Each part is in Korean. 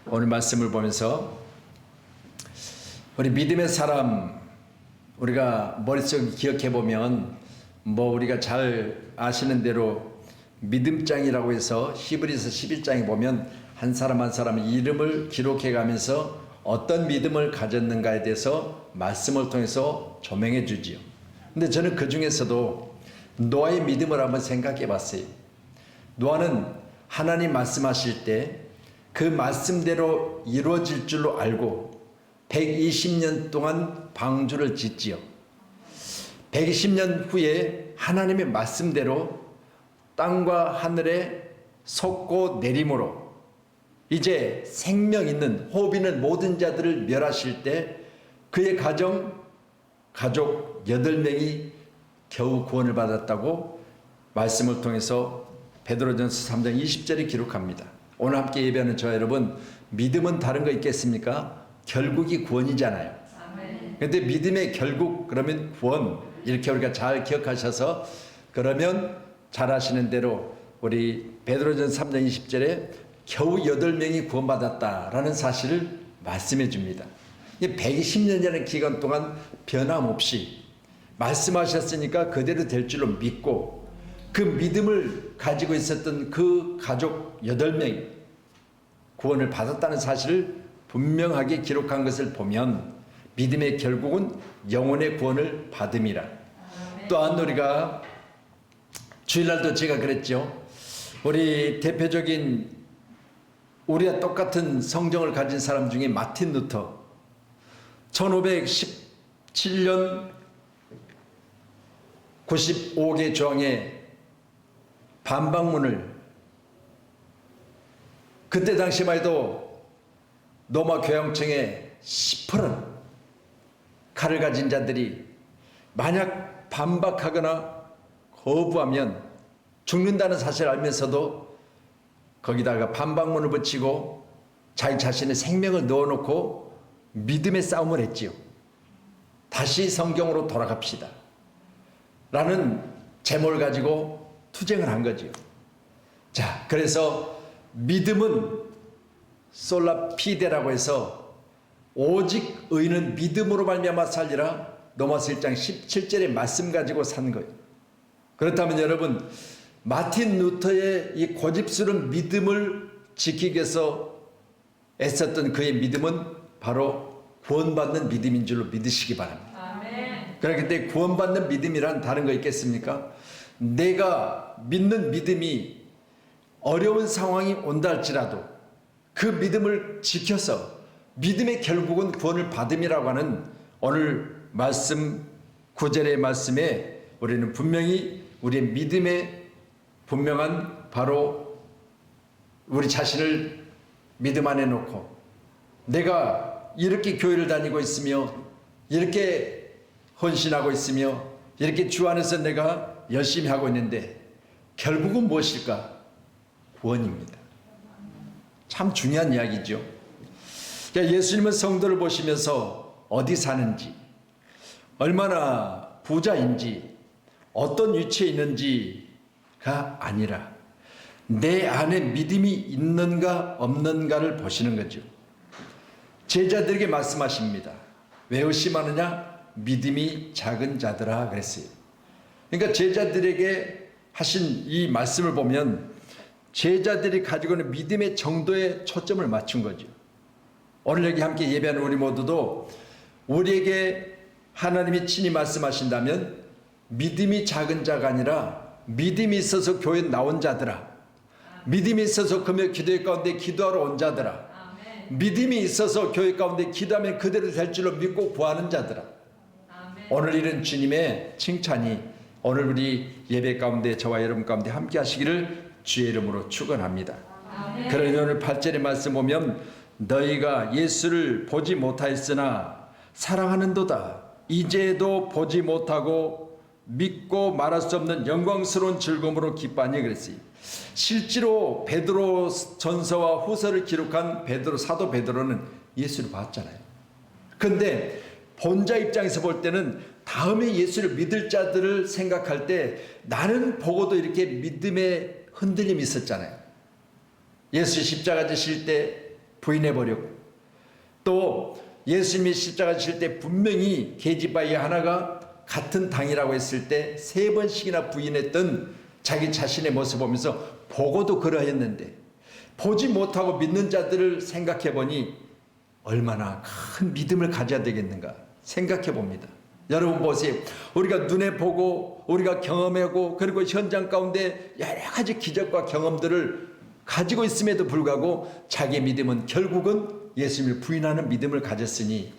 오늘 말씀을 보면서 우리 믿음의 사람 우리가 머릿속에 기억해 보면 우리가 잘 아시는 대로 믿음장이라고 해서 히브리서 11장에 보면 한 사람 한 사람의 이름을 기록해 가면서 어떤 믿음을 가졌는가에 대해서 말씀을 통해서 조명해 주지요. 근데 저는 그 중에서도 노아의 믿음을 한번 생각해 봤어요. 노아는 하나님 말씀하실 때 그 말씀대로 이루어질 줄로 알고 120년 동안 방주를 짓지요. 120년 후에 하나님의 말씀대로 땅과 하늘에 솟고 내림으로 이제 생명 있는 호흡 있는 모든 자들을 멸하실 때 그의 가족 8명이 겨우 구원을 받았다고 말씀을 통해서 베드로전서 3장 20절에 기록합니다. 오늘 함께 예배하는 저 여러분, 믿음은 다른 거 있겠습니까? 결국이 구원이잖아요. 그런데 믿음의 결국 그러면 구원, 이렇게 우리가 잘 기억하셔서 그러면 잘 아시는 대로 우리 베드로전서 3장 20절에 겨우 8명이 구원받았다라는 사실을 말씀해 줍니다. 120년이라는 기간 동안 변함없이 말씀하셨으니까 그대로 될 줄로 믿고 그 믿음을 가지고 있었던 그 가족 8명이 구원을 받았다는 사실을 분명하게 기록한 것을 보면 믿음의 결국은 영혼의 구원을 받음이라. 또한 우리가 주일날도 제가 그랬죠. 우리 대표적인 우리와 똑같은 성경을 가진 사람 중에 마틴 루터 1517년 95개 조항의 반박문을 그때 당시만 해도 로마 교황청에 시퍼런 칼을 가진 자들이 만약 반박하거나 거부하면 죽는다는 사실을 알면서도 거기다가 반박문을 붙이고 자기 자신의 생명을 넣어놓고 믿음의 싸움을 했지요. 다시 성경으로 돌아갑시다 라는 제목을 가지고 투쟁을 한 거지요. 자, 그래서 믿음은 솔라 피데라고 해서 오직 의인은 믿음으로 말미암아 살리라 로마서 1장 17절의 말씀 가지고 산 거예요. 그렇다면 여러분, 마틴 루터의 이 고집스러운 믿음을 지키기 위해서 애썼던 그의 믿음은 바로 구원받는 믿음인 줄로 믿으시기 바랍니다. 아멘. 그렇기 때문에 구원받는 믿음이란 다른 거 있겠습니까? 내가 믿는 믿음이 어려운 상황이 온다 할지라도 그 믿음을 지켜서 믿음의 결국은 구원을 받음이라고 하는 오늘 말씀 9절의 말씀에 우리는 분명히 우리의 믿음의 분명한 바로 우리 자신을 믿음 안에 놓고 내가 이렇게 교회를 다니고 있으며 이렇게 헌신하고 있으며 이렇게 주 안에서 내가 열심히 하고 있는데 결국은 무엇일까? 구원입니다. 참 중요한 이야기죠. 그러니까 예수님은 성도를 보시면서 어디 사는지, 얼마나 부자인지, 어떤 위치에 있는지가 아니라 내 안에 믿음이 있는가 없는가를 보시는 거죠. 제자들에게 말씀하십니다. 왜 의심하느냐? 믿음이 작은 자들아 그랬어요. 그러니까 제자들에게 하신 이 말씀을 보면 제자들이 가지고 있는 믿음의 정도에 초점을 맞춘 거죠. 오늘 여기 함께 예배하는 우리 모두도 우리에게 하나님이 친히 말씀하신다면 믿음이 작은 자가 아니라 믿음이 있어서 교회에 나온 자들아, 믿음이 있어서 금요 기도회 가운데 기도하러 온 자들아, 믿음이 있어서 교회 가운데 기도하면 그대로 될 줄로 믿고 구하는 자들아. 오늘 이런 주님의 칭찬이 오늘 우리 예배 가운데 저와 여러분 가운데 함께 하시기를 주의 이름으로 축원합니다. 그러니 오늘 8절의 말씀 보면 너희가 예수를 보지 못하였으나 사랑하는도다 이제도 보지 못하고 믿고 말할 수 없는 영광스러운 즐거움으로 기뻐하니 그랬어요. 실제로 베드로 전서와 후서를 기록한 사도 베드로는 예수를 봤잖아요. 그런데 본자 입장에서 볼 때는 다음에 예수를 믿을 자들을 생각할 때 나는 보고도 이렇게 믿음의 흔들림이 있었잖아요. 예수 십자가 지실 때 부인해버렸고, 또 예수님이 십자가 지실 때 분명히 계집아이 하나가 같은 당이라고 했을 때 3번씩이나 부인했던 자기 자신의 모습을 보면서 보고도 그러했는데 보지 못하고 믿는 자들을 생각해 보니 얼마나 큰 믿음을 가져야 되겠는가 생각해 봅니다. 여러분 보세요. 우리가 눈에 보고 우리가 경험하고 그리고 현장 가운데 여러 가지 기적과 경험들을 가지고 있음에도 불구하고 자기의 믿음은 결국은 예수님을 부인하는 믿음을 가졌으니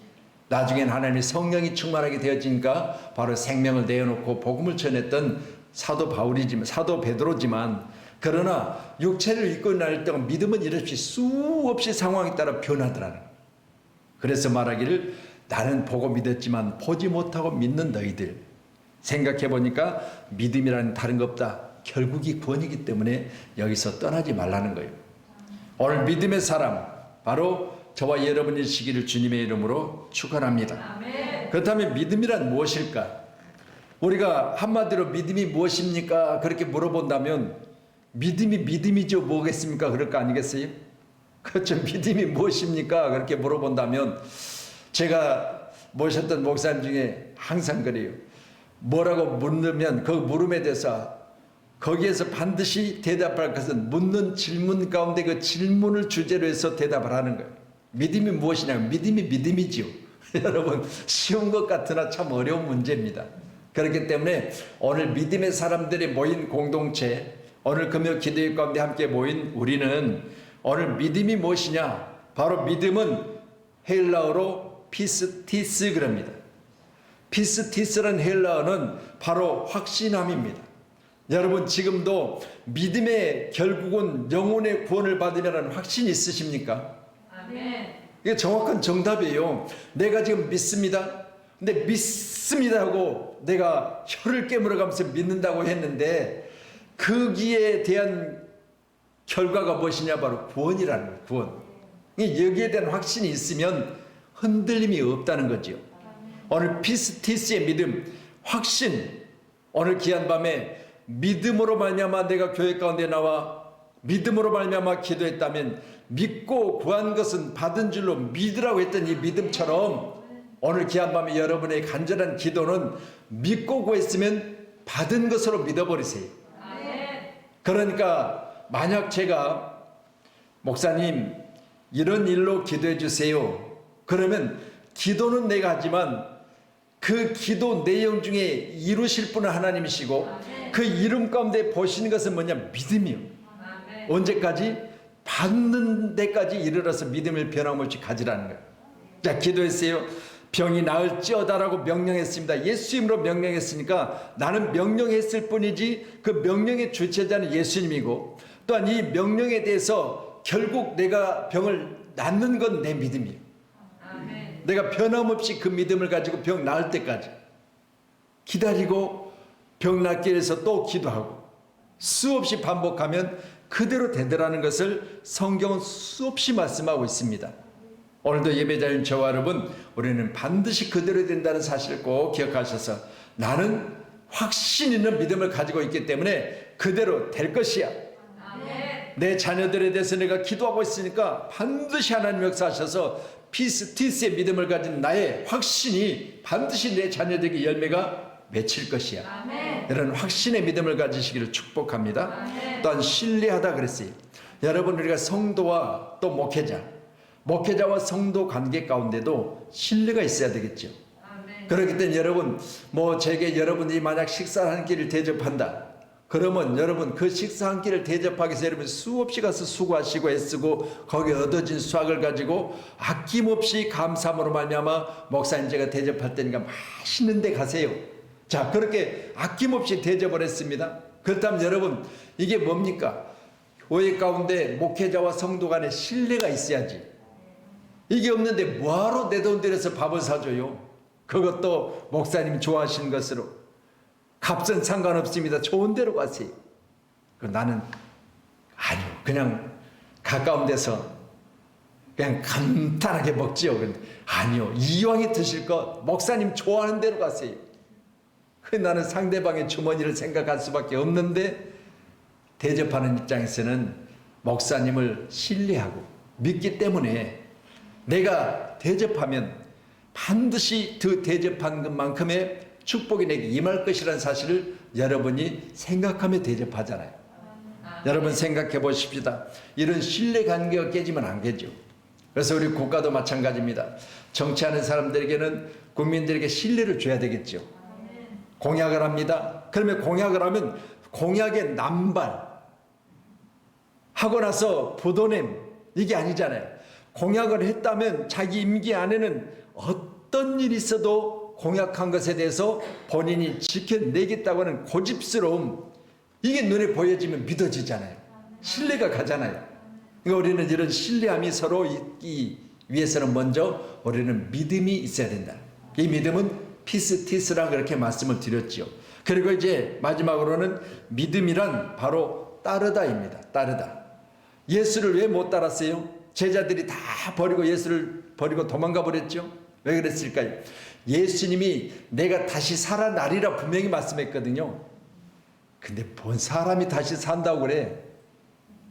나중엔 하나님의 성령이 충만하게 되어지니까 바로 생명을 내어놓고 복음을 전했던 사도 바울이지만, 사도 베드로지만, 그러나 육체를 입고 날 때가 믿음은 이렇게 수없이 상황에 따라 변하더라는 거예요. 그래서 말하기를 나는 보고 믿었지만 보지 못하고 믿는 너희들, 생각해 보니까 믿음이라는 다른 것 없다. 결국이 구원이기 때문에 여기서 떠나지 말라는 거예요. 오늘 믿음의 사람 바로 저와 여러분이시기를 주님의 이름으로 축원합니다. 그렇다면 믿음이란 무엇일까? 우리가 한마디로 믿음이 무엇입니까? 그렇게 물어본다면 믿음이 믿음이죠 뭐겠습니까? 그럴 거 아니겠어요? 그렇죠. 믿음이 무엇입니까? 그렇게 물어본다면 제가 모셨던 목사님 중에 항상 그래요. 뭐라고 묻으면 그 물음에 대해서 거기에서 반드시 대답할 것은 묻는 질문 가운데 그 질문을 주제로 해서 대답을 하는 거예요. 믿음이 무엇이냐면 믿음이 믿음이지요. 여러분 쉬운 것 같으나 참 어려운 문제입니다. 그렇기 때문에 오늘 믿음의 사람들이 모인 공동체, 오늘 금요 기도회 가운데 함께 모인 우리는 오늘 믿음이 무엇이냐? 바로 믿음은 헬라어로 피스티스 그럽니다. 피스티스라는 헬라어는 바로 확신함입니다. 여러분 지금도 믿음의 결국은 영혼의 구원을 받으려는 확신이 있으십니까? 아멘. 이게 정확한 정답이에요. 내가 지금 믿습니다. 근데 믿습니다 하고 내가 혀를 깨물어가면서 믿는다고 했는데 거기에 대한 결과가 무엇이냐? 바로 구원이라는 거예요. 구원. 여기에 대한 확신이 있으면 흔들림이 없다는 거죠. 오늘 피스티스의 믿음, 확신. 오늘 귀한 밤에 믿음으로 말미암아 내가 교회 가운데 나와 믿음으로 말미암아 기도했다면 믿고 구한 것은 받은 줄로 믿으라고 했던 이 믿음처럼 오늘 귀한 밤에 여러분의 간절한 기도는 믿고 구했으면 받은 것으로 믿어버리세요. 그러니까 만약 제가 목사님 이런 일로 기도해 주세요. 그러면 기도는 내가 하지만 그 기도 내용 중에 이루실 분은 하나님이시고 그 이름 가운데 보시는 것은 뭐냐? 믿음이요. 언제까지? 받는 데까지 이르러서 믿음을 변함없이 가지라는 거예요. 자, 기도했어요. 병이 나을지어다라고 명령했습니다. 예수 이름으로 명령했으니까 나는 명령했을 뿐이지 그 명령의 주체자는 예수님이고 또한 이 명령에 대해서 결국 내가 병을 낫는 건 내 믿음이에요. 아멘. 내가 변함없이 그 믿음을 가지고 병 나을 때까지 기다리고 병 낫기 위해서 또 기도하고 수없이 반복하면 그대로 되더라는 것을 성경은 수없이 말씀하고 있습니다. 오늘도 예배자인 저와 여러분, 우리는 반드시 그대로 된다는 사실을 꼭 기억하셔서 나는 확신 있는 믿음을 가지고 있기 때문에 그대로 될 것이야. 아멘. 내 자녀들에 대해서 내가 기도하고 있으니까 반드시 하나님 역사하셔서 피스티스의 믿음을 가진 나의 확신이 반드시 내 자녀들에게 열매가 맺힐 것이야. 아멘. 이런 확신의 믿음을 가지시기를 축복합니다. 아멘. 또한 신뢰하다 그랬어요. 여러분 우리가 성도와 또 목회자와 성도 관계 가운데도 신뢰가 있어야 되겠죠. 아멘. 그렇기 때문에 여러분 제게 여러분이 만약 식사 한 끼를 대접한다. 그러면 여러분 그 식사 한 끼를 대접하기 위해서 여러분 수없이 가서 수고하시고 애쓰고 거기에 얻어진 수확을 가지고 아낌없이 감사함으로 말미암아 목사님 제가 대접할 테니까 맛있는 데 가세요. 자, 그렇게 아낌없이 대접을 했습니다. 그렇다면 여러분 이게 뭡니까? 교회 가운데 목회자와 성도 간에 신뢰가 있어야지. 이게 없는데 뭐하러 내 돈 들여서 밥을 사줘요? 그것도 목사님 좋아하시는 것으로. 값은 상관없습니다. 좋은 데로 가세요. 나는 아니요. 그냥 가까운 데서 그냥 간단하게 먹지요. 아니요. 이왕에 드실 것 목사님 좋아하는 데로 가세요. 나는 상대방의 주머니를 생각할 수밖에 없는데 대접하는 입장에서는 목사님을 신뢰하고 믿기 때문에 내가 대접하면 반드시 그 대접한 것만큼의 축복이 내게 임할 것이라는 사실을 여러분이 생각하며 대접하잖아요. 여러분 생각해 보십시다. 이런 신뢰관계가 깨지면 안 되죠. 그래서 우리 국가도 마찬가지입니다. 정치하는 사람들에게는 국민들에게 신뢰를 줘야 되겠죠. 공약을 합니다. 그러면 공약을 하면 공약의 남발 하고 나서 부도냄 이게 아니잖아요. 공약을 했다면 자기 임기 안에는 어떤 일이 있어도 공약한 것에 대해서 본인이 지켜내겠다고 하는 고집스러움 이게 눈에 보여지면 믿어지잖아요. 신뢰가 가잖아요. 그러니까 우리는 이런 신뢰함이 서로 있기 위해서는 먼저 우리는 믿음이 있어야 된다. 이 믿음은 피스티스라 그렇게 말씀을 드렸지요. 그리고 이제 마지막으로는 믿음이란 바로 따르다입니다. 따르다. 예수를 왜 못 따랐어요? 제자들이 다 버리고 예수를 버리고 도망가 버렸죠. 왜 그랬을까요? 예수님이 내가 다시 살아나리라 분명히 말씀했거든요. 근데 뭔 사람이 다시 산다고 그래?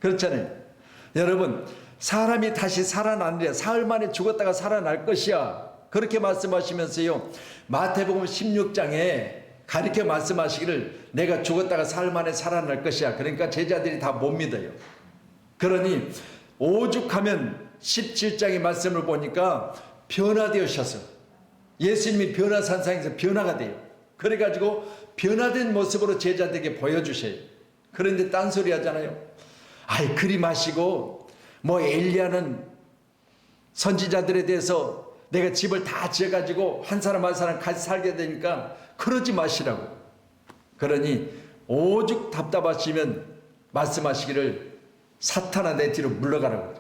그렇잖아요. 여러분 사람이 다시 살아나느냐 사흘 만에 죽었다가 살아날 것이야 그렇게 말씀하시면서요 마태복음 16장에 가르쳐 말씀하시기를 내가 죽었다가 사흘 만에 살아날 것이야. 그러니까 제자들이 다 못 믿어요. 그러니 오죽하면 17장의 말씀을 보니까 변화되으셔서 예수님이 변화산상에서 변화가 돼요. 그래가지고 변화된 모습으로 제자들에게 보여주셔요. 그런데 딴소리 하잖아요. 아이 그리 마시고 뭐 엘리야는 선지자들에 대해서 내가 집을 다 지어가지고 한 사람 한 사람 같이 살게 되니까 그러지 마시라고. 그러니 오죽 답답하시면 말씀하시기를 사탄아 내 뒤로 물러가라고.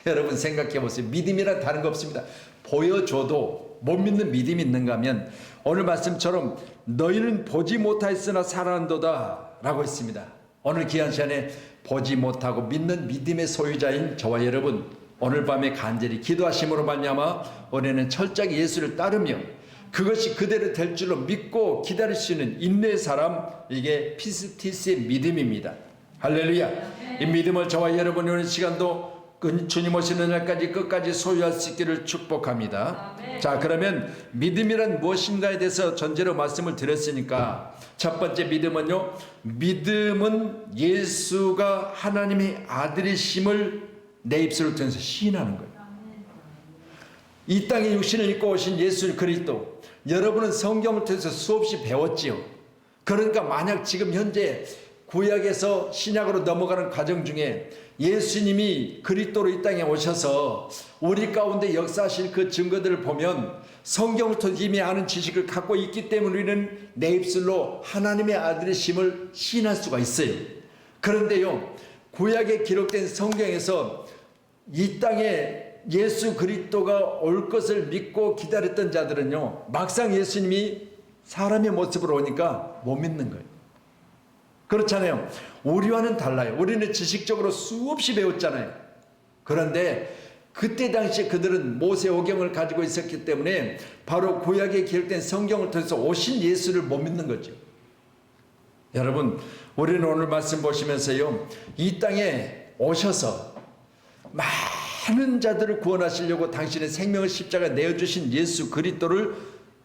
여러분 생각해 보세요. 믿음이란 다른 거 없습니다. 보여줘도 못 믿는 믿음이 있는가 하면 오늘 말씀처럼 너희는 보지 못하였으나 살아난도다 라고 했습니다. 오늘 귀한 시간에 보지 못하고 믿는 믿음의 소유자인 저와 여러분 오늘 밤에 간절히 기도하심으로 말미암아 우리는 철저하게 예수를 따르며 그것이 그대로 될 줄로 믿고 기다릴 수 있는 인내의 사람 이게 피스티스의 믿음입니다. 할렐루야. 이 믿음을 저와 여러분이 오늘 시간도 주님 오시는 날까지 끝까지 소유할 수 있기를 축복합니다. 자 그러면 믿음이란 무엇인가에 대해서 전제로 말씀을 드렸으니까 첫 번째 믿음은요. 믿음은 예수가 하나님의 아들이심을 내 입술을 통해서 시인하는 거예요. 이 땅에 육신을 입고 오신 예수 그리스도 여러분은 성경을 통해서 수없이 배웠지요. 그러니까 만약 지금 현재 구약에서 신약으로 넘어가는 과정 중에 예수님이 그리스도로 이 땅에 오셔서 우리 가운데 역사하실 그 증거들을 보면 성경을 통해 이미 아는 지식을 갖고 있기 때문에 우리는 내 입술로 하나님의 아들이심을 시인할 수가 있어요. 그런데요 구약에 기록된 성경에서 이 땅에 예수 그리스도가 올 것을 믿고 기다렸던 자들은요 막상 예수님이 사람의 모습으로 오니까 못 믿는 거예요. 그렇잖아요. 우리와는 달라요. 우리는 지식적으로 수없이 배웠잖아요. 그런데 그때 당시에 그들은 모세오경을 가지고 있었기 때문에 바로 구약에 기록된 성경을 통해서 오신 예수를 못 믿는 거죠. 여러분 우리는 오늘 말씀 보시면서요 이 땅에 오셔서 많은 자들을 구원하시려고 당신의 생명을 십자가에 내어주신 예수 그리스도를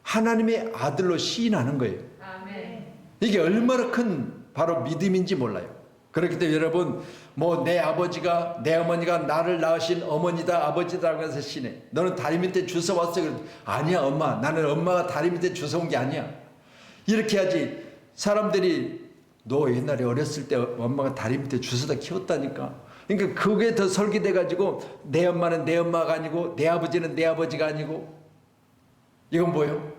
하나님의 아들로 시인하는 거예요. 아멘. 이게 얼마나 큰 바로 믿음인지 몰라요. 그렇기 때문에 여러분 뭐 내 아버지가 내 어머니가 나를 낳으신 어머니다 아버지다라고 해서 시네. 너는 다리 밑에 주워 왔어. 아니야 엄마. 나는 엄마가 다리 밑에 주워 온 게 아니야. 이렇게 하지. 사람들이 너 옛날에 어렸을 때 엄마가 다리 밑에 주워다 키웠다니까. 그러니까 그게 더 설계돼 가지고 내 엄마는 내 엄마가 아니고 내 아버지는 내 아버지가 아니고 이건 뭐예요?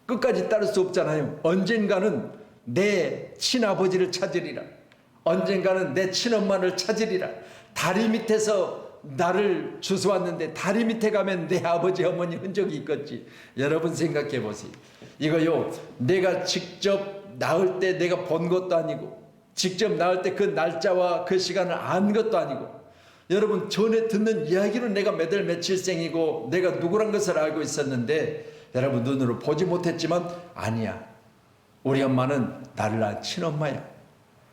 끝까지 따를 수 없잖아요. 언젠가는 내 친아버지를 찾으리라. 언젠가는 내 친엄마를 찾으리라. 다리 밑에서 나를 주워왔는데 다리 밑에 가면 내 아버지 어머니 흔적이 있겠지. 여러분 생각해 보세요. 이거요 내가 직접 낳을 때 내가 본 것도 아니고 직접 낳을 때 그 날짜와 그 시간을 안 것도 아니고 여러분 전에 듣는 이야기로 내가 몇 월 며칠생이고 내가 누구란 것을 알고 있었는데 여러분 눈으로 보지 못했지만 아니야. 우리 엄마는 나를 낳은 친엄마야.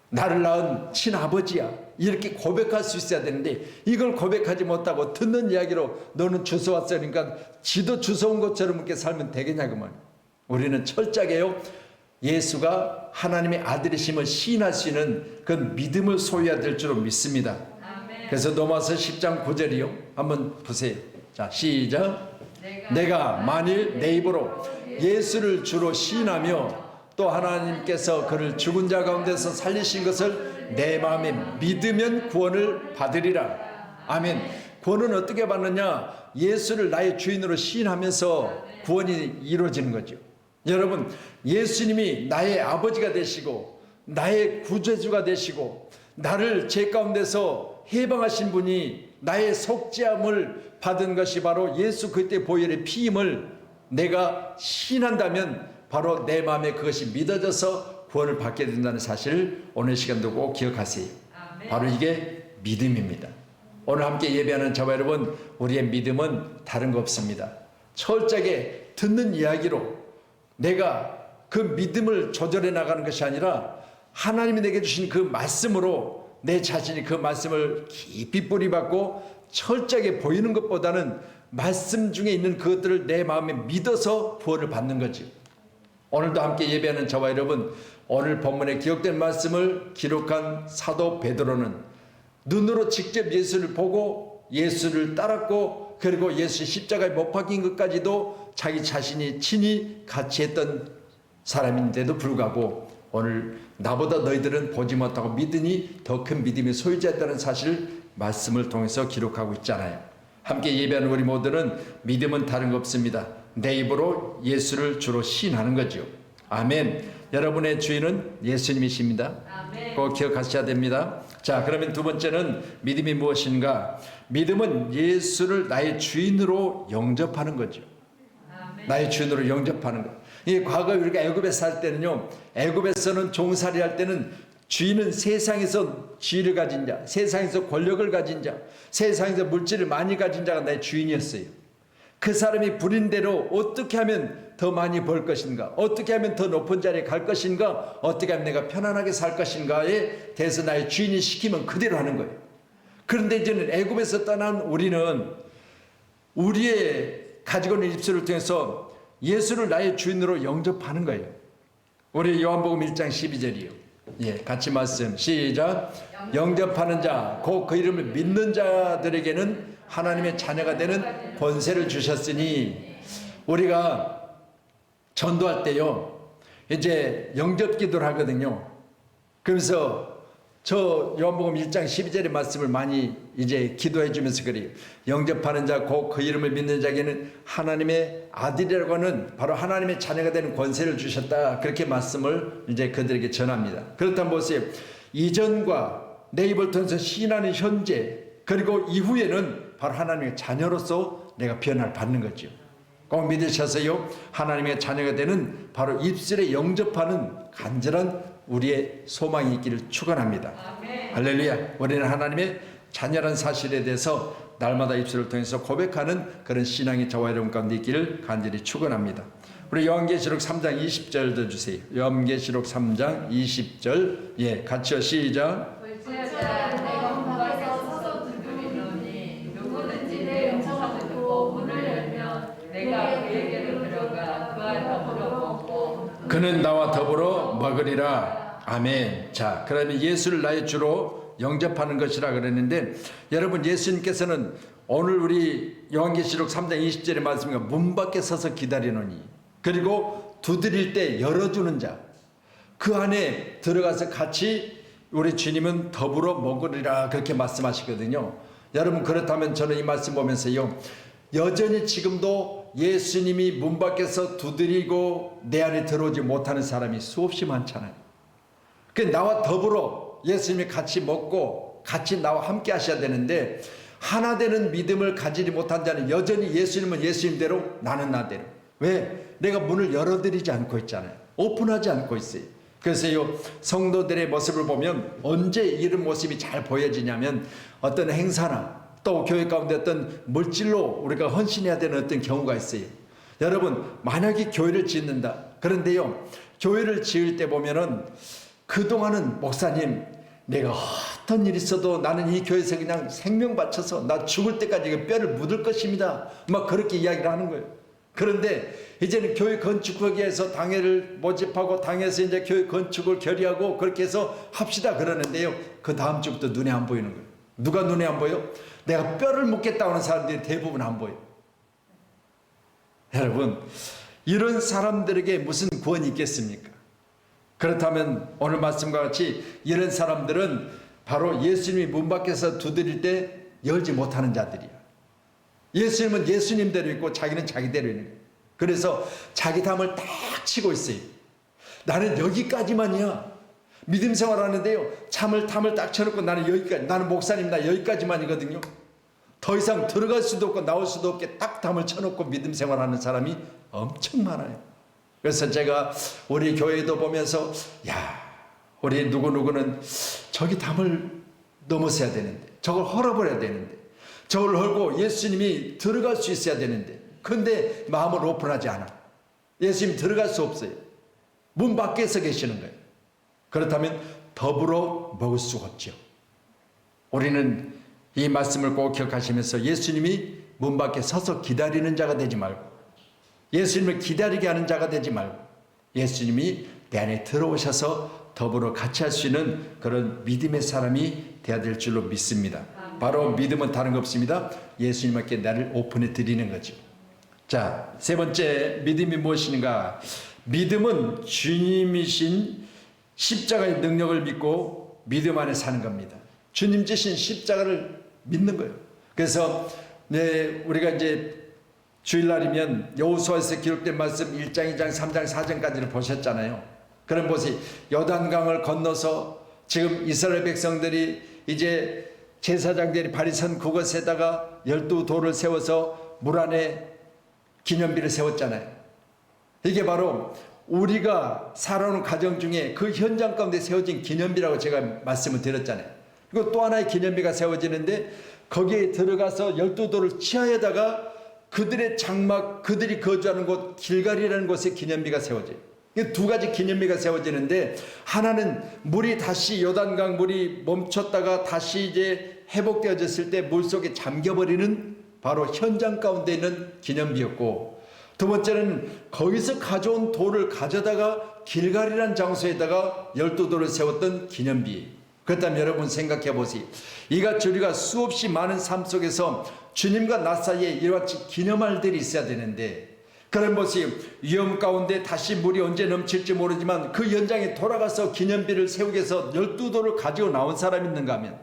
나를 낳은 친아버지야. 이렇게 고백할 수 있어야 되는데 이걸 고백하지 못하고 듣는 이야기로 너는 주워왔으니까 지도 주워온 것처럼 이렇게 살면 되겠냐고 말이에요. 우리는 철저하게요, 예수가 하나님의 아들이심을 시인할 수 있는 그 믿음을 소유해야 될 줄로 믿습니다. 그래서 로마서 10장 9절이요. 한번 보세요. 자, 시작. 내가 만일 내 입으로 예수를 주로 시인하며 또 하나님께서 그를 죽은 자 가운데서 살리신 것을 내 마음에 믿으면 구원을 받으리라. 아멘. 구원은 어떻게 받느냐? 예수를 나의 주인으로 시인하면서 구원이 이루어지는 거죠. 여러분, 예수님이 나의 아버지가 되시고 나의 구주주가 되시고 나를 죄 가운데서 해방하신 분이 나의 속죄함을 받은 것이 바로 예수 그리스도의 보혈의 피임을 내가 시인한다면 바로 내 마음에 그것이 믿어져서 구원을 받게 된다는 사실을 오늘 시간도 꼭 기억하세요. 바로 이게 믿음입니다. 오늘 함께 예배하는 저와 여러분, 우리의 믿음은 다른 거 없습니다. 철저하게 듣는 이야기로 내가 그 믿음을 조절해 나가는 것이 아니라 하나님이 내게 주신 그 말씀으로 내 자신이 그 말씀을 깊이 뿌리박고 철저하게 보이는 것보다는 말씀 중에 있는 그것들을 내 마음에 믿어서 구원을 받는 거지. 오늘도 함께 예배하는 저와 여러분, 오늘 본문에 기록된 말씀을 기록한 사도 베드로는 눈으로 직접 예수를 보고 예수를 따랐고 그리고 예수 십자가에 못 박힌 것까지도 자기 자신이 친히 같이 했던 사람인데도 불구하고 오늘 나보다 너희들은 보지 못하고 믿으니 더 큰 믿음의 소유자였다는 사실을 말씀을 통해서 기록하고 있잖아요. 함께 예배하는 우리 모두는 믿음은 다른 거 없습니다. 내 입으로 예수를 주로 시인하는 거죠. 아멘. 여러분의 주인은 예수님이십니다. 아멘. 꼭 기억하셔야 됩니다. 자, 그러면 두 번째는 믿음이 무엇인가? 믿음은 예수를 나의 주인으로 영접하는 거죠. 아멘. 나의 주인으로 영접하는 것. 이 과거 우리가 애굽에 살 때는요, 애굽에서는 종살이 할 때는 주인은 세상에서 지위를 가진 자, 세상에서 권력을 가진 자, 세상에서 물질을 많이 가진 자가 나의 주인이었어요. 그 사람이 부린 대로 어떻게 하면 더 많이 벌 것인가, 어떻게 하면 더 높은 자리에 갈 것인가, 어떻게 하면 내가 편안하게 살 것인가에 대해서 나의 주인이 시키면 그대로 하는 거예요. 그런데 이제는 애굽에서 떠난 우리는 우리의 가지고 있는 입술을 통해서 예수를 나의 주인으로 영접하는 거예요. 우리 요한복음 1장 12절이요. 예, 같이 말씀 시작. 영접하는 자, 곧 그 이름을 믿는 자들에게는 하나님의 자녀가 되는 권세를 주셨으니, 우리가 전도할 때요, 이제 영접 기도를 하거든요. 그러면서 저 요한복음 1장 12절의 말씀을 많이 이제 기도해 주면서 그래요. 영접하는 자, 곧 그 이름을 믿는 자에게는 하나님의 아들이라고 하는 바로 하나님의 자녀가 되는 권세를 주셨다. 그렇게 말씀을 이제 그들에게 전합니다. 그렇다면 보세요. 이전과 내 입을 통해서 시인하는 현재, 그리고 이후에는 바로 하나님의 자녀로서 내가 변화를 받는 거죠. 꼭 믿으셔서요, 하나님의 자녀가 되는 바로 입술에 영접하는 간절한 우리의 소망이 있기를 축원합니다. 할렐루야. 우리는 하나님의 자녀라는 사실에 대해서 날마다 입술을 통해서 고백하는 그런 신앙이 저와 여러분 가운데 있기를 간절히 축원합니다. 우리 요한계시록 3장 20절도 주세요. 요한계시록 3장 20절. 예, 같이요. 시작. 그는 나와 더불어 먹으리라. 아멘. 자, 그러면 예수를 나의 주로 영접하는 것이라 그랬는데, 여러분, 예수님께서는 오늘 우리 요한계시록 3장 20절의 말씀과 문 밖에 서서 기다리노니, 그리고 두드릴 때 열어주는 자, 그 안에 들어가서 같이 우리 주님은 더불어 먹으리라, 그렇게 말씀하시거든요. 여러분, 그렇다면 저는 이 말씀 보면서요, 여전히 지금도 예수님이 문 밖에서 두드리고 내 안에 들어오지 못하는 사람이 수없이 많잖아요. 그 나와 더불어 예수님이 같이 먹고 같이 나와 함께 하셔야 되는데, 하나 되는 믿음을 가지지 못한 자는 여전히 예수님은 예수님대로, 나는 나대로. 왜? 내가 문을 열어드리지 않고 있잖아요. 오픈하지 않고 있어요. 그래서요, 성도들의 모습을 보면 언제 이런 모습이 잘 보여지냐면, 어떤 행사나 또 교회 가운데 어떤 물질로 우리가 헌신해야 되는 어떤 경우가 있어요. 여러분, 만약에 교회를 짓는다. 그런데요, 교회를 지을 때 보면은 그동안은 목사님, 내가 어떤 일이 있어도 나는 이 교회에서 그냥 생명 바쳐서 나 죽을 때까지 그 뼈를 묻을 것입니다. 막 그렇게 이야기를 하는 거예요. 그런데 이제는 교회 건축하기 위해서 당회를 모집하고 당에서 이제 교회 건축을 결의하고 그렇게 해서 합시다 그러는데요. 그 다음 주부터 눈에 안 보이는 거예요. 누가 눈에 안 보여? 내가 뼈를 묻겠다고 하는 사람들이 대부분 안 보여요. 여러분, 이런 사람들에게 무슨 구원이 있겠습니까? 그렇다면 오늘 말씀과 같이 이런 사람들은 바로 예수님이 문 밖에서 두드릴 때 열지 못하는 자들이야. 예수님은 예수님대로 있고 자기는 자기대로 있는 거예요. 그래서 자기 담을 딱 치고 있어요. 나는 여기까지만이야. 믿음 생활하는데요, 담을 딱 쳐놓고 나는 여기까지, 나는 목사님 나 여기까지만이거든요. 더 이상 들어갈 수도 없고 나올 수도 없게 딱 담을 쳐놓고 믿음 생활하는 사람이 엄청 많아요. 그래서 제가 우리 교회도 보면서 야, 우리 누구누구는 저기 담을 넘어서야 되는데, 저걸 헐어버려야 되는데, 저걸 헐고 예수님이 들어갈 수 있어야 되는데, 근데 마음을 오픈하지 않아. 예수님 들어갈 수 없어요. 문 밖에서 계시는 거예요. 그렇다면 더불어 먹을 수가 없죠. 우리는 이 말씀을 꼭 기억하시면서 예수님이 문 밖에 서서 기다리는 자가 되지 말고, 예수님을 기다리게 하는 자가 되지 말고, 예수님이 내 안에 들어오셔서 더불어 같이 할 수 있는 그런 믿음의 사람이 되어야 될 줄로 믿습니다. 바로 믿음은 다른 거 없습니다. 예수님께 나를 오픈해 드리는 거죠. 자, 세 번째 믿음이 무엇인가? 믿음은 주님이신 십자가의 능력을 믿고 믿음 안에 사는 겁니다. 주님 지신 십자가를 믿는 거예요. 그래서 우리가 이제 주일날이면 여호수아에서 기록된 말씀 1장, 2장, 3장, 4장까지를 보셨잖아요. 그럼 보세요. 요단강을 건너서 지금 이스라엘 백성들이 이제 제사장들이 바리선 그것에다가 12돌을 세워서 물 안에 기념비를 세웠잖아요. 이게 바로 우리가 살아오는 가정 중에 그 현장 가운데 세워진 기념비라고 제가 말씀을 드렸잖아요. 그리고 또 하나의 기념비가 세워지는데 거기에 들어가서 12돌을 치하에다가 그들의 장막, 그들이 거주하는 곳 길갈이라는 곳에 기념비가 세워져요. 두 가지 기념비가 세워지는데, 하나는 물이 다시 요단강 물이 멈췄다가 다시 이제 회복되어졌을 때 물속에 잠겨버리는 바로 현장 가운데 있는 기념비였고, 두 번째는 거기서 가져온 돌을 가져다가 길갈이라는 장소에다가 12돌을 세웠던 기념비. 그렇다면 여러분 생각해 보세요. 이같이 우리가 수없이 많은 삶 속에서 주님과 나 사이에 이와 같이 기념할 일이 있어야 되는데, 그런 모습 위험 가운데 다시 물이 언제 넘칠지 모르지만 그 현장에 돌아가서 기념비를 세우기 위해서 12돌을 가지고 나온 사람이 있는가 하면,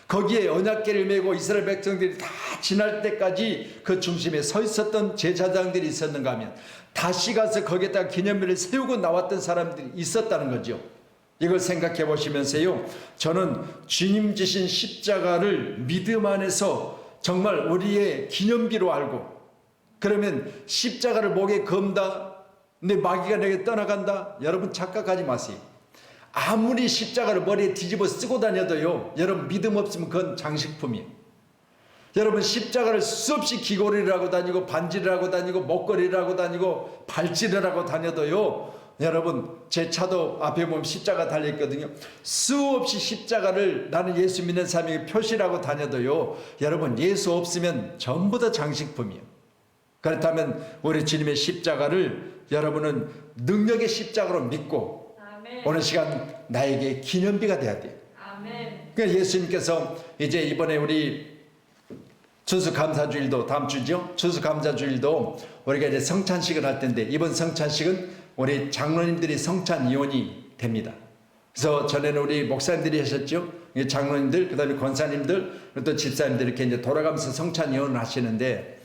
거기에 언약궤를 메고 이스라엘 백성들이 다 지날 때까지 그 중심에 서 있었던 제사장들이 있었는가 하면, 다시 가서 거기에다가 기념비를 세우고 나왔던 사람들이 있었다는 거죠. 이걸 생각해 보시면서요, 저는 주님 지신 십자가를 믿음 안에서 정말 우리의 기념비로 알고, 그러면 십자가를 목에 건다, 근데 마귀가 내게 떠나간다, 여러분 착각하지 마세요. 아무리 십자가를 머리에 뒤집어 쓰고 다녀도요, 여러분 믿음 없으면 그건 장식품이에요. 여러분 십자가를 수없이 귀걸이를 하고 다니고 반지를 하고 다니고 목걸이를 하고 다니고 발찌를 하고 다녀도요, 여러분 제 차도 앞에 보면 십자가 달려있거든요. 수없이 십자가를 나는 예수 믿는 사람에게 표시를 하고 다녀도요, 여러분 예수 없으면 전부 다 장식품이에요. 그렇다면 우리 주님의 십자가를 여러분은 능력의 십자가로 믿고, 아멘. 오늘 시간 나에게 기념비가 돼야 돼요. 아멘. 그러니까 예수님께서 이제 이번에 우리 추수감사주일도 다음 주죠. 추수감사주일도 우리가 이제 성찬식을 할 텐데, 이번 성찬식은 우리 장로님들이 성찬 이혼이 됩니다. 그래서 전에는 우리 목사님들이 하셨죠. 장로님들, 그 다음에 권사님들, 또 집사님들 이렇게 이제 돌아가면서 성찬 이혼을 하시는데,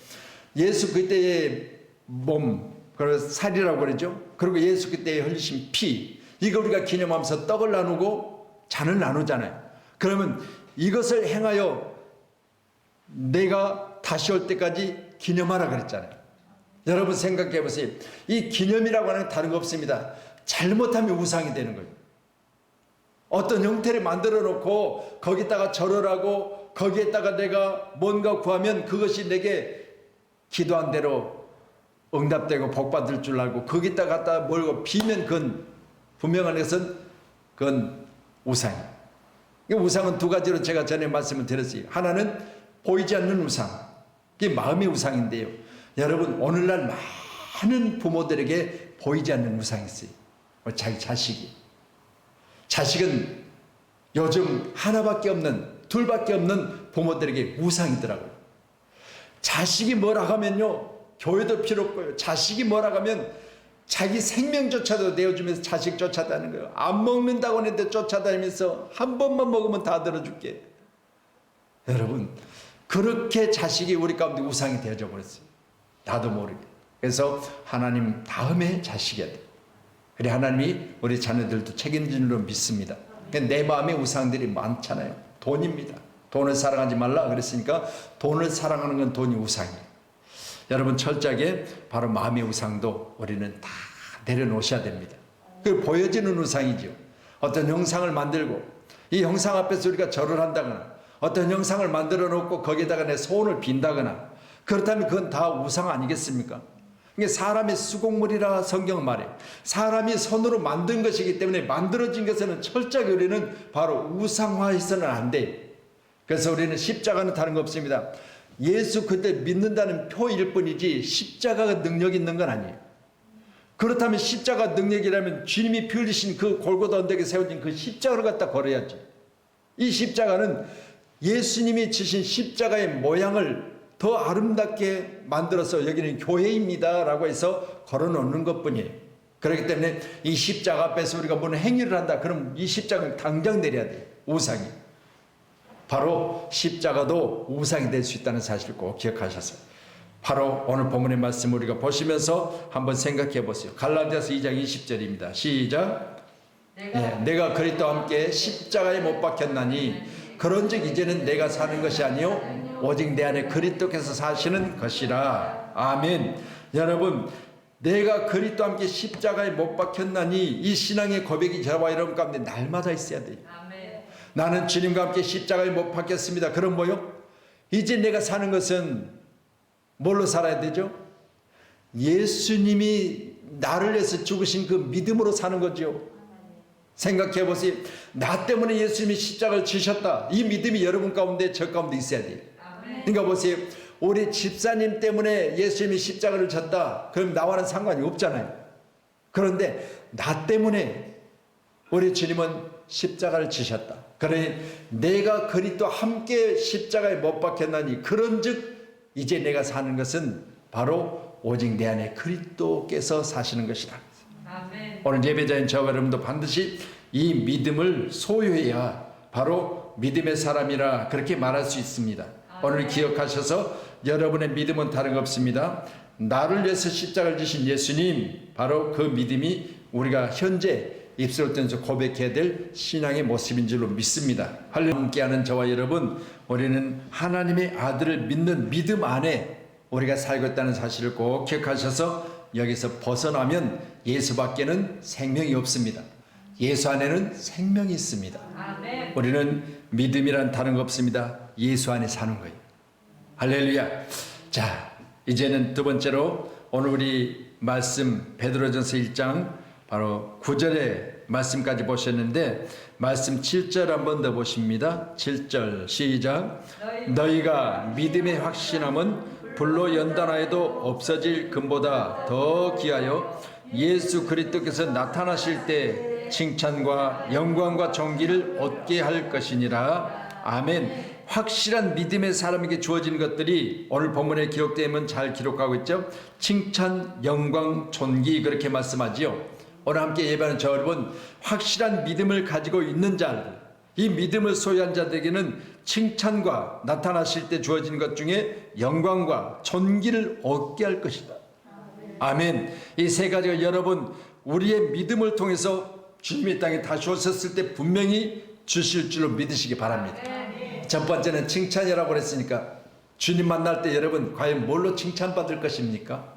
예수 그때의 몸, 그리고 살이라고 그러죠. 그리고 예수 그때에 흘리신 피, 이거 우리가 기념하면서 떡을 나누고 잔을 나누잖아요. 그러면 이것을 행하여 내가 다시 올 때까지 기념하라 그랬잖아요. 여러분 생각해 보세요. 이 기념이라고 하는 게 다른 거 없습니다. 잘못하면 우상이 되는 거예요. 어떤 형태를 만들어 놓고 거기다가 절을 하고 거기에다가 내가 뭔가 구하면 그것이 내게 기도한 대로 응답되고 복받을 줄 알고 거기다 갖다 몰고 비면 그건 분명한 것은 그건 우상이에요. 이 우상은 두 가지로 제가 전에 말씀을 드렸어요. 하나는 보이지 않는 우상, 그게 마음의 우상인데요. 여러분, 오늘날 많은 부모들에게 보이지 않는 우상이 있어요. 자기 자식이. 자식은 요즘 하나밖에 없는, 둘밖에 없는 부모들에게 우상이더라고요. 자식이 뭐라 하면요, 교회도 필요 없고요. 자식이 뭐라 하면 자기 생명조차도 내어주면서 자식 쫓아다니는 거예요. 안 먹는다고 했는데 쫓아다니면서 한 번만 먹으면 다 들어줄게. 여러분, 그렇게 자식이 우리 가운데 우상이 되어져 버렸어요. 나도 모르게. 그래서 하나님 다음에 자식이야 돼. 그래 하나님이 우리 자녀들도 책임지는 줄 믿습니다. 내 마음에 우상들이 많잖아요. 돈입니다. 돈을 사랑하지 말라 그랬으니까 돈을 사랑하는 건 돈이 우상이에요. 여러분, 철저하게 바로 마음의 우상도 우리는 다 내려놓으셔야 됩니다. 그 보여지는 우상이죠. 어떤 형상을 만들고 이 형상 앞에서 우리가 절을 한다거나 어떤 형상을 만들어 놓고 거기에다가 내 소원을 빈다거나 그렇다면 그건 다 우상 아니겠습니까? 이게 사람의 수공물이라 성경 말해요. 사람이 손으로 만든 것이기 때문에 만들어진 것에는 철저하게 우리는 바로 우상화해서는 안 돼요. 그래서 우리는 십자가는 다른 거 없습니다. 예수 그때 믿는다는 표일 뿐이지 십자가가 능력 있는 건 아니에요. 그렇다면 십자가 능력이라면 주님이 피 흘리신 그 골고다 언덕에 세워진 그 십자가를 갖다 걸어야죠. 이 십자가는 예수님이 지신 십자가의 모양을 더 아름답게 만들어서 여기는 교회입니다 라고 해서 걸어놓는 것뿐이에요. 그렇기 때문에 이 십자가 앞에서 우리가 무슨 행위를 한다 그럼 이 십자가는 당장 내려야 돼요. 우상이. 바로 십자가도 우상이 될 수 있다는 사실을 꼭 기억하셨어요. 바로 오늘 본문의 말씀 우리가 보시면서 한번 생각해 보세요. 갈라디아서 2장 20절입니다. 시작. 내가 그리스도와 함께 십자가에 못 박혔나니 그런즉 이제는 내가 사는 것이 아니요 오직 내 안에 그리스도께서 사시는 것이라. 아멘. 여러분, 내가 그리스도와 함께 십자가에 못 박혔나니 이 신앙의 고백이 저와 여러분 가운데 날마다 있어야 돼요. 나는 주님과 함께 십자가에 못 박혔습니다. 그럼 뭐요? 이제 내가 사는 것은 뭘로 살아야 되죠? 예수님이 나를 위해서 죽으신 그 믿음으로 사는 거죠. 생각해 보세요. 나 때문에 예수님이 십자가를 지셨다. 이 믿음이 여러분 가운데 저 가운데 있어야 돼요. 그러니까 보세요. 우리 집사님 때문에 예수님이 십자가를 졌다. 그럼 나와는 상관이 없잖아요. 그런데 나 때문에 우리 주님은 십자가를 지셨다. 그러니 내가 그리스도와 함께 십자가에 못 박혔나니 그런즉 이제 내가 사는 것은 바로 오직 내 안에 그리스도께서 사시는 것이다. 아멘. 오늘 예배자인 저와 여러분도 반드시 이 믿음을 소유해야 바로 믿음의 사람이라 그렇게 말할 수 있습니다. 아멘. 오늘 기억하셔서 여러분의 믿음은 다른 거 없습니다. 나를 위해서 십자가를 지신 예수님, 바로 그 믿음이 우리가 현재 입술을 떼서 고백해야 될 신앙의 모습인 줄로 믿습니다. 함께하는 저와 여러분, 우리는 하나님의 아들을 믿는 믿음 안에 우리가 살고 있다는 사실을 꼭 기억하셔서 여기서 벗어나면 예수밖에는 생명이 없습니다. 예수 안에는 생명이 있습니다. 아멘. 우리는 믿음이란 다른 거 없습니다. 예수 안에 사는 거예요. 할렐루야. 자, 이제는 두 번째로 오늘 우리 말씀 베드로전서 1장 바로 9절의 말씀까지 보셨는데 말씀 7절 한번 더 보십니다. 7절 시작. 너희가 믿음의 확신함은 불로 연단하여도 없어질 금보다 더 귀하여 예수 그리스도께서 나타나실 때 칭찬과 영광과 존귀를 얻게 할 것이니라. 아멘. 확실한 믿음의 사람에게 주어지는 것들이 오늘 본문에 기록되면 잘 기록하고 있죠. 칭찬, 영광, 존귀 그렇게 말씀하지요. 오늘 함께 예배하는 저 여러분, 확실한 믿음을 가지고 있는 자들, 이 믿음을 소유한 자들에게는 칭찬과 나타나실 때 주어지는 것 중에 영광과 존귀를 얻게 할 것이다. 아멘. 이 세 가지가 여러분 우리의 믿음을 통해서 주님의 땅에 다시 오셨을 때 분명히 주실 줄로 믿으시기 바랍니다. 첫 번째는 칭찬이라고 그랬으니까 주님 만날 때 여러분 과연 뭘로 칭찬받을 것입니까?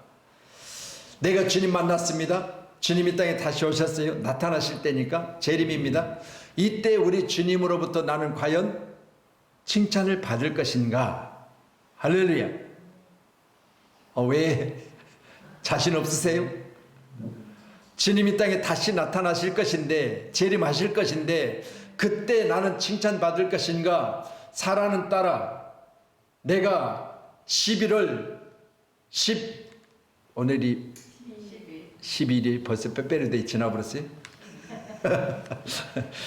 내가 주님 만났습니다. 주님 이 땅에 다시 오셨어요. 나타나실 때니까 재림입니다. 이때 우리 주님으로부터 나는 과연 칭찬을 받을 것인가? 할렐루야. 왜 자신 없으세요? 주님 이 땅에 다시 나타나실 것인데 재림하실 것인데 그때 나는 칭찬받을 것인가? 사라는 딸아, 내가 11월 10 오늘이 12일이 벌써 빼빼로데이 지나버렸어요.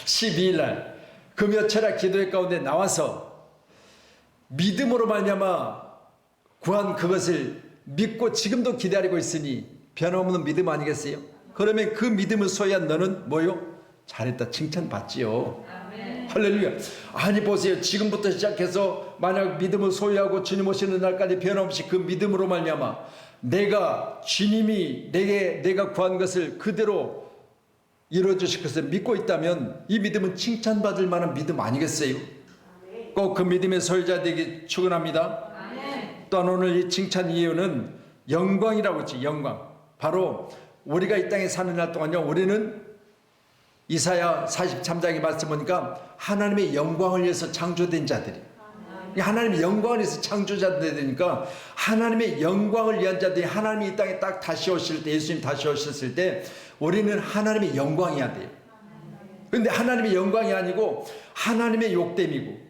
12일 날 그 며칠의 기도회 가운데 나와서 믿음으로 말미암아 구한 그것을 믿고 지금도 기다리고 있으니 변함없는 믿음 아니겠어요? 그러면 그 믿음을 소유한 너는 뭐요? 잘했다 칭찬받지요. 할렐루야. 아니 보세요, 지금부터 시작해서 만약 믿음을 소유하고 주님 오시는 날까지 변함없이 그 믿음으로 말미암아 내가 주님이 내가 구한 것을 그대로 이루어주실 것을 믿고 있다면 이 믿음은 칭찬받을 만한 믿음 아니겠어요? 꼭 그 믿음의 소유자 되기 축원합니다. 또한 오늘 이 칭찬 이유는 영광이라고 했지. 영광. 바로 우리가 이 땅에 사는 날 동안요, 우리는 이사야 43장의 말씀 보니까 하나님의 영광을 위해서 창조된 자들이, 하나님의 영광을 위해서 창조자들이 되니까 하나님의 영광을 위한 자들이 하나님이 이 땅에 딱 다시 오실 때, 예수님 다시 오셨을 때 우리는 하나님의 영광이어야 돼요. 그런데 하나님의 영광이 아니고 하나님의 욕됨이고,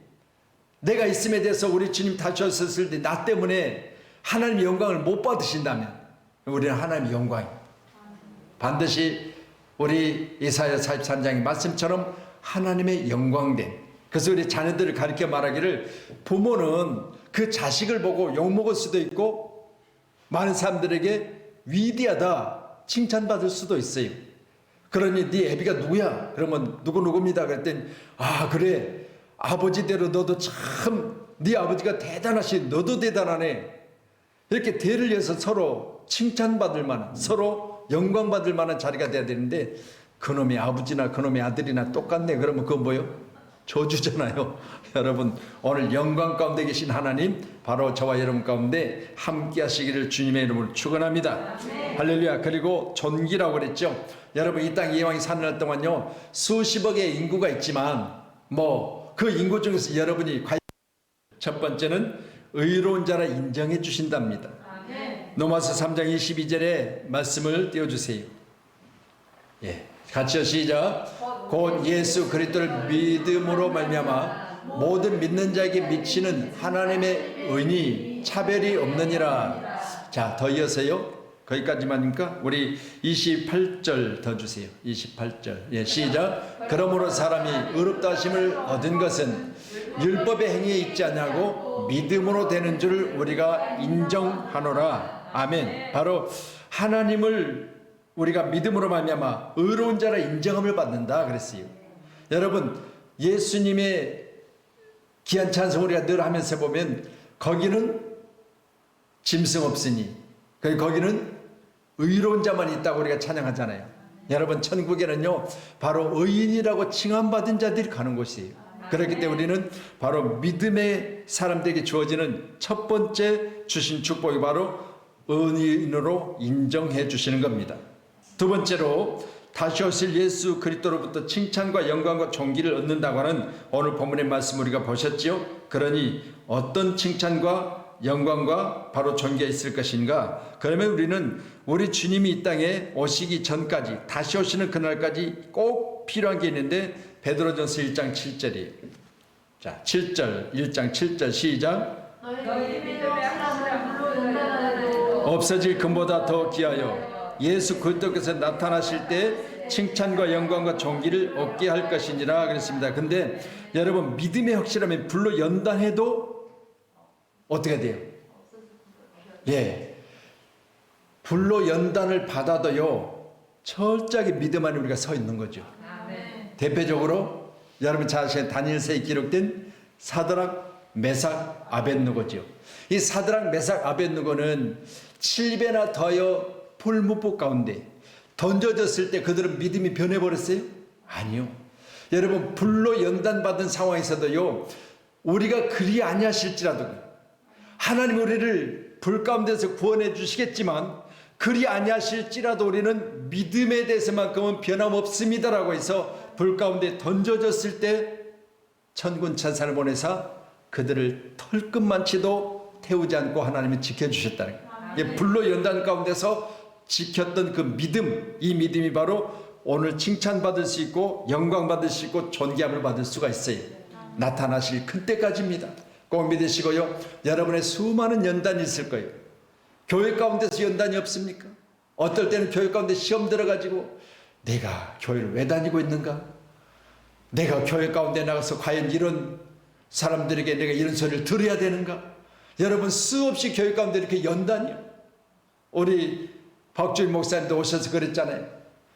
내가 있음에 대해서 우리 주님 다시 오셨을 때 나 때문에 하나님의 영광을 못 받으신다면 우리는 하나님의 영광입니다. 반드시 우리 이사야 43장의 말씀처럼 하나님의 영광된, 그래서 우리 자녀들을 가르쳐 말하기를 부모는 그 자식을 보고 욕먹을 수도 있고 많은 사람들에게 위대하다 칭찬받을 수도 있어요. 그러니 네 애비가 누구야? 그러면 누구입니다. 그랬더니 아 그래, 아버지대로 너도 참 네 아버지가 대단하시, 너도 대단하네. 이렇게 대를 이어서 서로 칭찬받을 만한, 서로 영광받을 만한 자리가 돼야 되는데 그놈의 아버지나 그놈의 아들이나 똑같네. 그러면 그건 뭐예요? 저주잖아요. 여러분, 오늘 영광 가운데 계신 하나님, 바로 저와 여러분 가운데 함께 하시기를 주님의 이름으로 축원합니다. 할렐루야. 그리고 존귀라고 그랬죠. 여러분, 이 땅 이왕이 사는 날 동안요, 수십억의 인구가 있지만 그 인구 중에서 여러분이 과연 첫 번째는 의로운 자라 인정해 주신답니다. 로마서 3장 22절에 말씀을 띄워주세요. 예, 같이요. 시작. 곧 예수 그리스도를 믿음으로 말미암아 모든 믿는 자에게 미치는 하나님의 은이 차별이 없느니라. 자, 더 이어서요. 거기까지만입니까? 우리 28절 더 주세요. 28절. 예, 시작. 그러므로 사람이 의롭다 하심을 얻은 것은 율법의 행위에 있지 않냐고 믿음으로 되는 줄 우리가 인정하노라. 아멘. 바로 하나님을 우리가 믿음으로 말미암아 의로운 자라 인정함을 받는다 그랬어요. 여러분, 예수님의 귀한 찬송 우리가 늘 하면서 보면 거기는 짐승 없으니, 거기는 의로운 자만 있다고 우리가 찬양하잖아요. 여러분, 천국에는요 바로 의인이라고 칭함받은 자들이 가는 곳이에요. 그렇기 때문에 우리는 바로 믿음의 사람들에게 주어지는 첫 번째 주신 축복이 바로 의인으로 인정해 주시는 겁니다. 두 번째로 다시 오실 예수 그리스도로부터 칭찬과 영광과 존귀를 얻는다고 하는 오늘 본문의 말씀 우리가 보셨지요. 그러니 어떤 칭찬과 영광과 바로 존귀가 있을 것인가? 그러면 우리는 우리 주님이 이 땅에 오시기 전까지, 다시 오시는 그날까지 꼭 필요한 게 있는데 베드로전서 1장 7절이에요. 자, 7절, 1장 7절 시작. 없어질 금보다 더 귀하여 예수 그리스도께서 나타나실 때 칭찬과 영광과 존귀를 얻게 할 것이니라 그랬습니다. 근데 여러분, 믿음의 확실함에 불로 연단해도 어떻게 돼요? 예, 불로 연단을 받아도요 철저하게 믿음 안에 우리가 서 있는 거죠. 대표적으로 여러분 잘 아시는 다니엘서에 기록된 사드락, 메삭, 아벳느고죠. 이 사드락, 메삭, 아벳느고는 7배나 더여 풀무불 가운데 던져졌을 때 그들은 믿음이 변해버렸어요? 아니요. 여러분, 불로 연단받은 상황에서도요 우리가 그리 아니하실지라도 하나님 우리를 불 가운데서 구원해 주시겠지만 그리 아니하실지라도 우리는 믿음에 대해서만큼은 변함없습니다라고 해서 불 가운데 던져졌을 때 천군 천사를 보내사 그들을 털끝만치도 태우지 않고 하나님이 지켜주셨다는 거예요. 불로 연단 가운데서 지켰던 그 믿음, 이 믿음이 바로 오늘 칭찬받을 수 있고 영광받을 수 있고 존귀함을 받을 수가 있어요. 나타나실 큰 때까지입니다. 꼭 믿으시고요. 여러분의 수많은 연단이 있을 거예요. 교회 가운데서 연단이 없습니까? 어떨 때는 교회 가운데 시험 들어가지고 내가 교회를 왜 다니고 있는가? 내가 교회 가운데 나가서 과연 이런 사람들에게 내가 이런 소리를 들어야 되는가? 여러분 수없이 교회 가운데 이렇게 연단이요. 우리 박주일 목사님도 오셔서 그랬잖아요.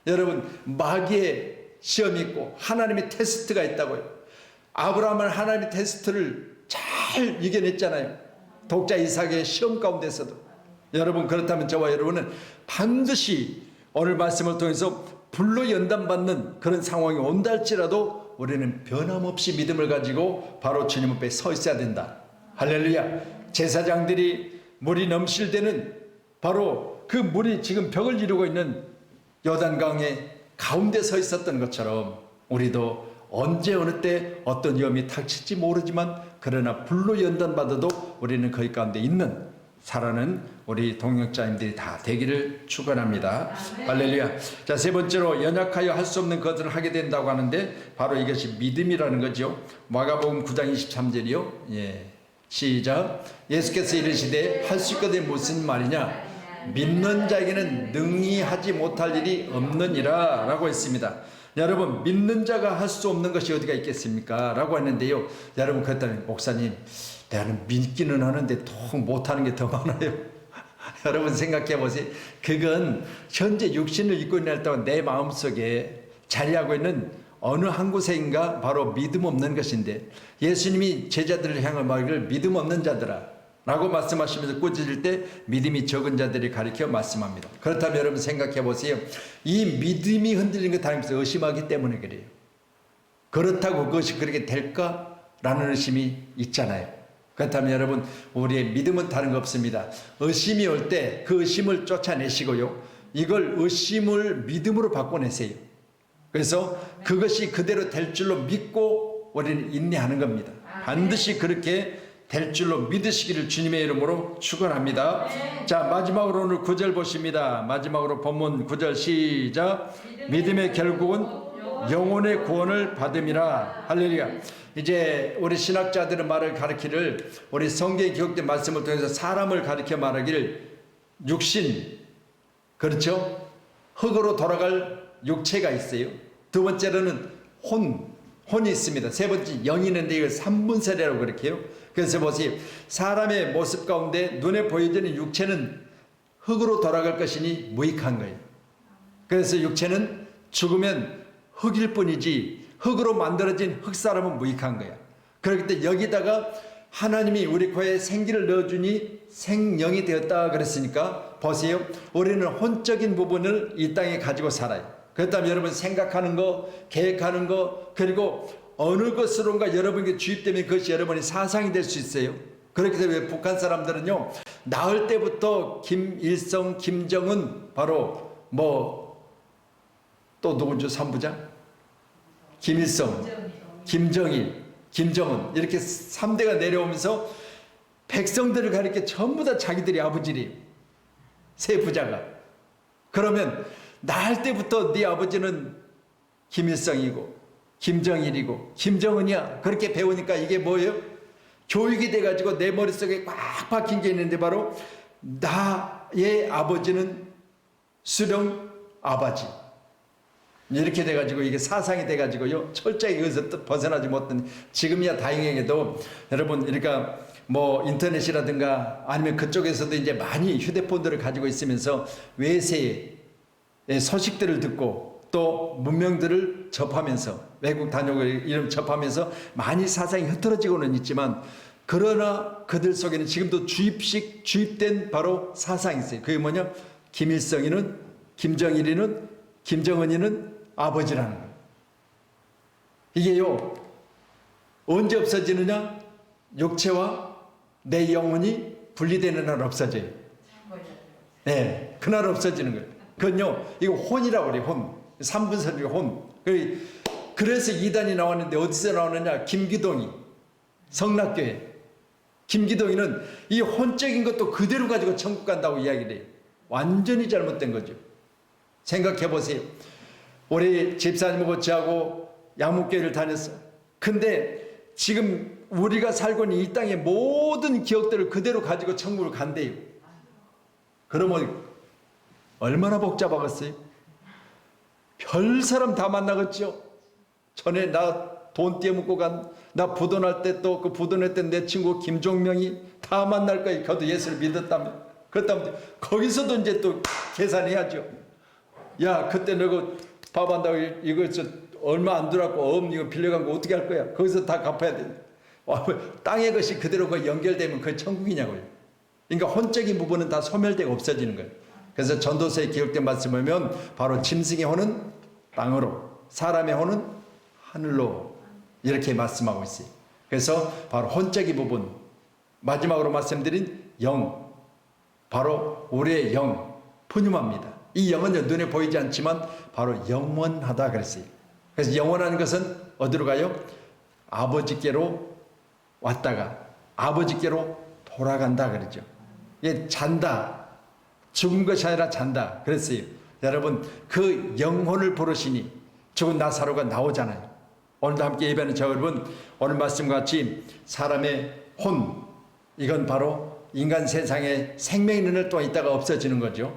여러분 마귀의 시험이 있고 하나님의 테스트가 있다고요. 아브라함은 하나님의 테스트를 잘 이겨냈잖아요. 독자 이삭의 시험 가운데서도. 여러분 그렇다면 저와 여러분은 반드시 오늘 말씀을 통해서 불로 연단받는 그런 상황이 온다 할지라도 우리는 변함없이 믿음을 가지고 바로 주님 앞에 서 있어야 된다. 할렐루야. 제사장들이 물이 넘실 때는 바로 그 물이 지금 벽을 이루고 있는 요단강의 가운데 서 있었던 것처럼 우리도 언제 어느 때 어떤 위험이 닥칠지 모르지만 그러나 불로 연단받아도 우리는 거기 가운데 있는 살아는 우리 동역자님들이 다 되기를 축원합니다. 할렐루야. 자, 세 번째로 연약하여 할 수 없는 것을 하게 된다고 하는데 바로 이것이 믿음이라는 거죠. 마가복음 9장 23절이요. 예. 시작. 예수께서 이르시되 할 수 있거든 무슨 말이냐? 믿는 자에게는 능히 하지 못할 일이 없느니라 라고 했습니다. 여러분 믿는 자가 할 수 없는 것이 어디가 있겠습니까? 라고 했는데요. 여러분 그랬다면 목사님 나는 믿기는 하는데 통 못하는 게 더 많아요. 여러분 생각해 보세요. 그건 현재 육신을 입고 있는 동안 내 마음속에 자리하고 있는 어느 한 곳에인가 바로 믿음 없는 것인데 예수님이 제자들을 향한 말을 믿음 없는 자들아 라고 말씀하시면서 꾸짖을 때 믿음이 적은 자들이 가리켜 말씀합니다. 그렇다면 여러분 생각해 보세요. 이 믿음이 흔들리는 것 다니면서 의심하기 때문에 그래요. 그렇다고 그것이 그렇게 될까라는 의심이 있잖아요. 그렇다면 여러분 우리의 믿음은 다른 거 없습니다. 의심이 올 때 그 의심을 쫓아내시고요. 이걸 의심을 믿음으로 바꿔내세요. 그래서 그것이 그대로 될 줄로 믿고 우리는 인내하는 겁니다. 반드시 그렇게 될 줄로 믿으시기를 주님의 이름으로 축원합니다. 자, 마지막으로 오늘 9절 보십니다. 마지막으로 본문 9절 시작. 믿음의 결국은 영혼의 구원을 받음이라. 할렐루야. 이제 우리 신학자들은 말을 가르치를 우리 성경에 기록된 말씀을 통해서 사람을 가르쳐 말하기를 육신, 그렇죠? 흙으로 돌아갈 육체가 있어요. 두 번째로는 혼이 있습니다. 세 번째 영이 있는데 이걸 삼분세라고 그렇게 해요. 그래서 보세요. 사람의 모습 가운데 눈에 보여지는 육체는 흙으로 돌아갈 것이니 무익한 거예요. 그래서 육체는 죽으면 흙일 뿐이지 흙으로 만들어진 흙사람은 무익한 거야. 그렇기 때문에 여기다가 하나님이 우리 코에 생기를 넣어주니 생명이 되었다 그랬으니까 보세요. 우리는 혼적인 부분을 이 땅에 가지고 살아요. 그렇다면 여러분 생각하는 거, 계획하는 거, 그리고 어느 것으로인가 여러분에게 주입되면 그것이 여러분의 사상이 될 수 있어요. 그렇기 때문에 북한 사람들은요, 나을 때부터 김일성, 김정은, 바로 또 누구죠? 3부장? 김일성, 김정일, 김정은 이렇게 3대가 내려오면서 백성들을 가리켜 전부 다 자기들이 아버지래요. 세 부자가. 그러면 나을 때부터 네 아버지는 김일성이고 김정일이고 김정은이야. 그렇게 배우니까 이게 뭐예요? 교육이 돼가지고 내 머릿속에 꽉 박힌 게 있는데 바로 나의 아버지는 수령 아바지. 이렇게 돼가지고 이게 사상이 돼가지고요. 철저히 여기서 벗어나지 못한 지금이야 다행히도 여러분 그러니까 인터넷이라든가 아니면 그쪽에서도 이제 많이 휴대폰들을 가지고 있으면서 외세의 소식들을 듣고 또 문명들을 접하면서 외국 단역을 이름 접하면서 많이 사상이 흐트러지고는 있지만 그러나 그들 속에는 지금도 주입된 바로 사상이 있어요. 그게 뭐냐? 김일성이는 김정일이는 김정은이는 아버지라는 거예요. 이게요 언제 없어지느냐? 육체와 내 영혼이 분리되는 날 없어져요. 네, 그날 없어지는 거예요. 그건요 이거 혼이라고 그래요. 혼. 3분선이 혼. 그래서 이단이 나왔는데 어디서 나오느냐? 김기동이 성락교회 김기동이는 이 혼적인 것도 그대로 가지고 천국 간다고 이야기를 해요. 완전히 잘못된 거죠. 생각해 보세요. 우리 집사님하고 저하고 양문교회를 다녔어. 근데 지금 우리가 살고 있는 이 땅의 모든 기억들을 그대로 가지고 천국을 간대요. 그러면 얼마나 복잡하겠어요? 별 사람 다 만나겠죠. 전에 나 돈 떼먹고 나 부도날 때 또 그 부도냈던 내 친구 김종명이 다 만날 거예요. 그도 예수를 믿었다면. 그렇다면 거기서도 이제 또 계산해야죠. 야, 그때 너가 밥 한다고 이거 얼마 안 들어갖고 이거 빌려간 거 어떻게 할 거야? 거기서 다 갚아야 돼. 땅의 것이 그대로 연결되면 그게 천국이냐고요. 그러니까 혼적인 부분은 다 소멸되고 없어지는 거예요. 그래서 전도서에 기록된 말씀을 보면 바로 짐승의 혼은 땅으로, 사람의 혼은 하늘로 이렇게 말씀하고 있어요. 그래서 바로 혼적인 부분, 마지막으로 말씀드린 영, 바로 우리의 영, 푸념합니다. 이 영은 눈에 보이지 않지만 바로 영원하다 그랬어요. 그래서 영원한 것은 어디로 가요? 아버지께로 왔다가 아버지께로 돌아간다 그러죠. 이게 잔다, 죽은 것이 아니라 잔다 그랬어요. 여러분, 그 영혼을 부르시니 죽은 나사로가 나오잖아요. 오늘도 함께 예배하는 저 여러분, 오늘 말씀과 같이 사람의 혼, 이건 바로 인간 세상에 생명 있는 날 동안 있다가 없어지는 거죠.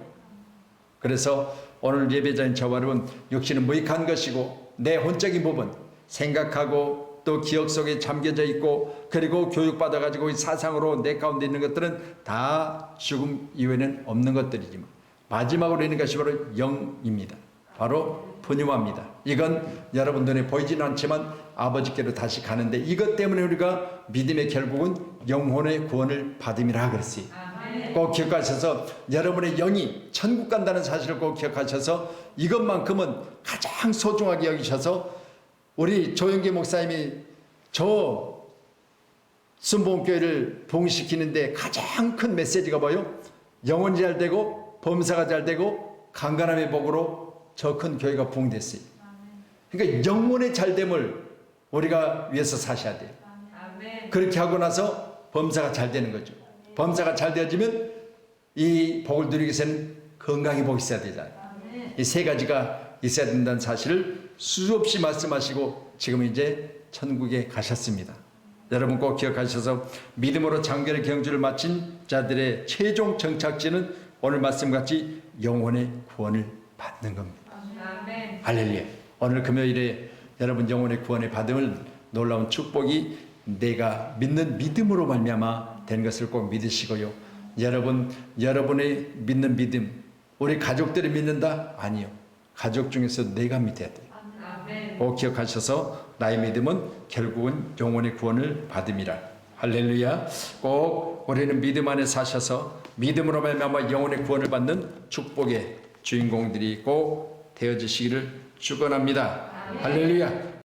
그래서 오늘 예배자인 저와 여러분, 육신은 무익한 것이고 내 혼적인 부분, 생각하고 또 기억 속에 잠겨져 있고 그리고 교육받아가지고 사상으로 내 가운데 있는 것들은 다 죽음 이후에는 없는 것들이지만 마지막으로 있는 것이 바로 영입니다. 바로 푸념합니다. 이건 여러분 눈에 보이지는 않지만 아버지께로 다시 가는데 이것 때문에 우리가 믿음의 결국은 영혼의 구원을 받음이라 그랬어요. 꼭 기억하셔서 여러분의 영이 천국 간다는 사실을 꼭 기억하셔서 이것만큼은 가장 소중하게 여기셔서 우리 조영기 목사님이 저 순복음교회를 부흥시키는데 가장 큰 메시지가 뭐예요? 영혼이 잘 되고 범사가 잘 되고 강건함의 복으로 저 큰 교회가 부흥됐어요. 그러니까 영혼의 잘됨을 우리가 위해서 사셔야 돼요. 그렇게 하고 나서 범사가 잘 되는 거죠. 범사가 잘 되어지면 이 복을 누리기 위해서는 건강의 복이 있어야 되잖아요. 이 세 가지가 있어야 된다는 사실을 수없이 말씀하시고 지금 이제 천국에 가셨습니다. 여러분 꼭 기억하셔서 믿음으로 장결의 경주를 마친 자들의 최종 정착지는 오늘 말씀같이 영혼의 구원을 받는 겁니다. 할렐루야. 오늘 금요일에 여러분 영혼의 구원의 받음을 놀라운 축복이 내가 믿는 믿음으로 말미암아 된 것을 꼭 믿으시고요. 여러분의 믿는 믿음, 우리 가족들이 믿는다? 아니요. 가족 중에서 내가 믿어야 돼요. 꼭 기억하셔서 나의 믿음은 결국은 영혼의 구원을 받음이라. 할렐루야. 꼭 우리는 믿음 안에 사셔서 믿음으로 말미암아 영혼의 구원을 받는 축복의 주인공들이 꼭 되어지시기를 축원합니다. 할렐루야.